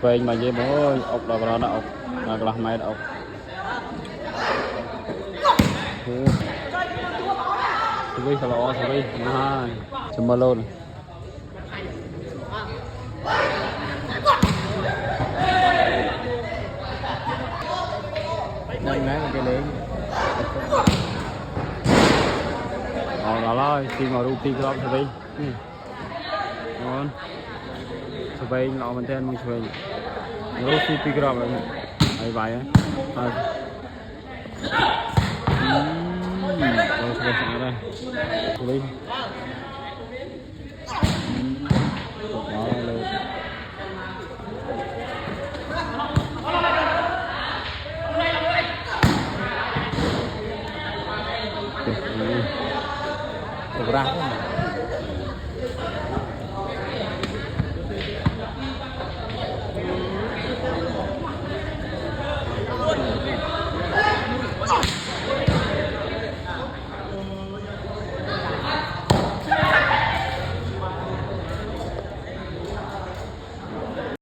về mà dễ bố ốc là nó ốc là làm mày ốc Subi kalau Subi nah cuma luôn đang nãy cái lớn đó là khi mà roti cái Subi ngon Subi nó mình tên mình Subi roti pigram ấy vậy á rồi Subi sang đây Subi đó lên ra